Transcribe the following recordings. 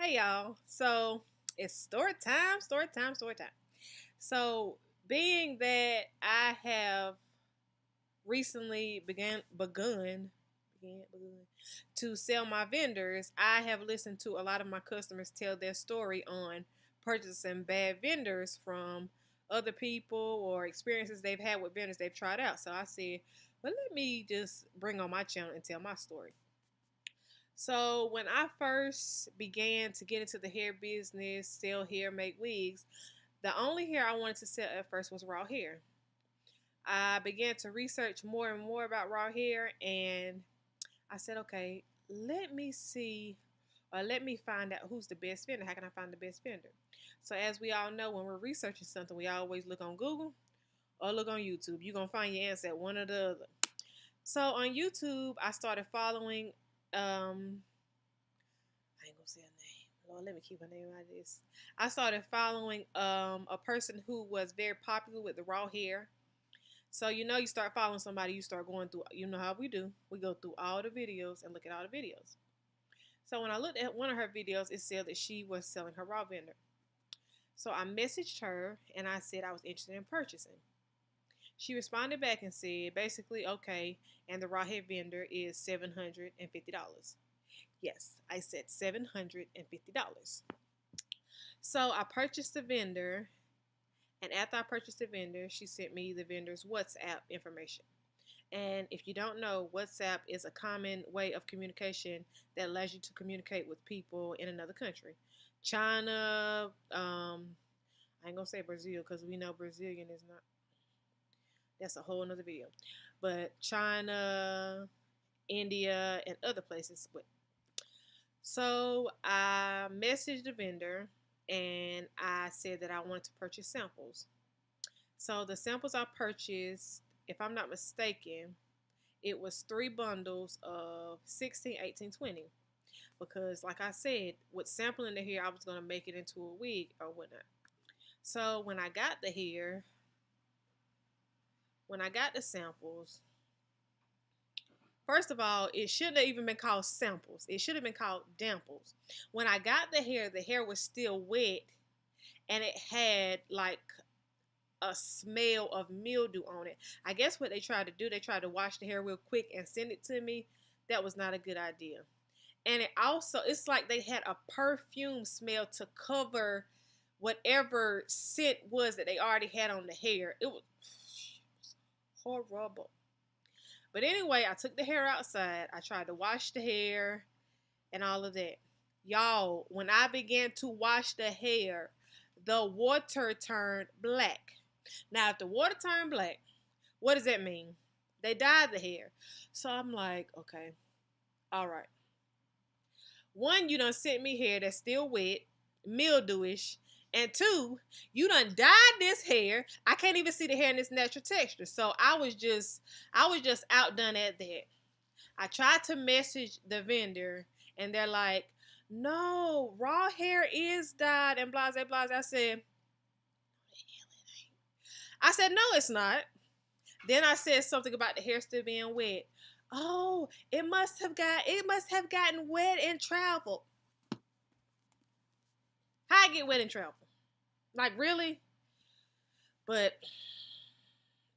Hey y'all. So it's story time. So being that I have recently began to sell my vendors, I have listened to a lot of my customers tell their story on purchasing bad vendors from other people or experiences they've had with vendors they've tried out. So I said, well, let me just bring on my channel and tell my story. So when I first began to get into the hair business, sell hair, make wigs, the only hair I wanted to sell at first was raw hair. I began to research more and more about raw hair, and I said, okay, let me see or let me find out who's the best vendor. How can I find the best vendor? So as we all know, when we're researching something, we always look on Google or look on YouTube. You're gonna find your answer at one or the other. So on YouTube, I started following I ain't gonna say her name. Lord, let me keep her name out of this. I started following a person who was very popular with the raw hair. So you start following somebody, you start going through. You know how we do. We go through all the videos and look at all the videos. So when I looked at one of her videos, it said that she was selling her raw vendor. So I messaged her and I said I was interested in purchasing. She responded back and said basically, okay, and the raw hair vendor is $750. Yes, I said $750. So I purchased the vendor, and after I purchased the vendor, she sent me the vendor's WhatsApp information. And if you don't know, WhatsApp is a common way of communication that allows you to communicate with people in another country. China, I ain't gonna say Brazil because we know Brazilian is not, that's a whole nother video. But China, India, and other places. So I messaged the vendor and I said that I wanted to purchase samples. So the samples I purchased, if I'm not mistaken, it was 3 bundles of 16, 18, 20. Because like I said, with sampling the hair, I was going to make it into a wig or whatnot. So when I got the samples, first of all, it shouldn't have even been called samples. It should have been called damples. When I got the hair was still wet and it had like a smell of mildew on it. I guess what they tried to do, they tried to wash the hair real quick and send it to me. That was not a good idea. And it's like they had a perfume smell to cover whatever scent was that they already had on the hair. It was horrible. But anyway, I took the hair outside. I tried to wash the hair and all of that. Y'all, when I began to wash the hair, the water turned black. Now, if the water turned black, what does that mean? They dyed the hair. So I'm like, okay, all right. One, you done sent me hair that's still wet, mildewish. And two, you done dyed this hair. I can't even see the hair in its natural texture. So I was just outdone at that. I tried to message the vendor and they're like, no, raw hair is dyed and blah, blah, blah. I said, no, it's not. Then I said something about the hair still being wet. Oh, it must have gotten wet in travel. How I get wet in travel? Like really? But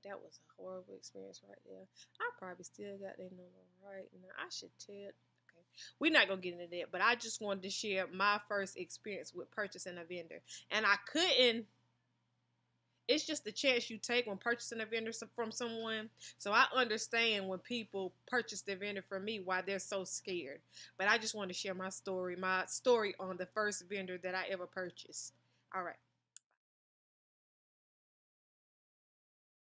that was a horrible experience right there. I probably still got their number right now. I should tell. Okay, we're not gonna get into that, but I just wanted to share my first experience with purchasing a vendor, and I couldn't. It's just the chance you take when purchasing a vendor from someone. So I understand when people purchase their vendor from me why they're so scared. But I just want to share my story on the first vendor that I ever purchased. All right.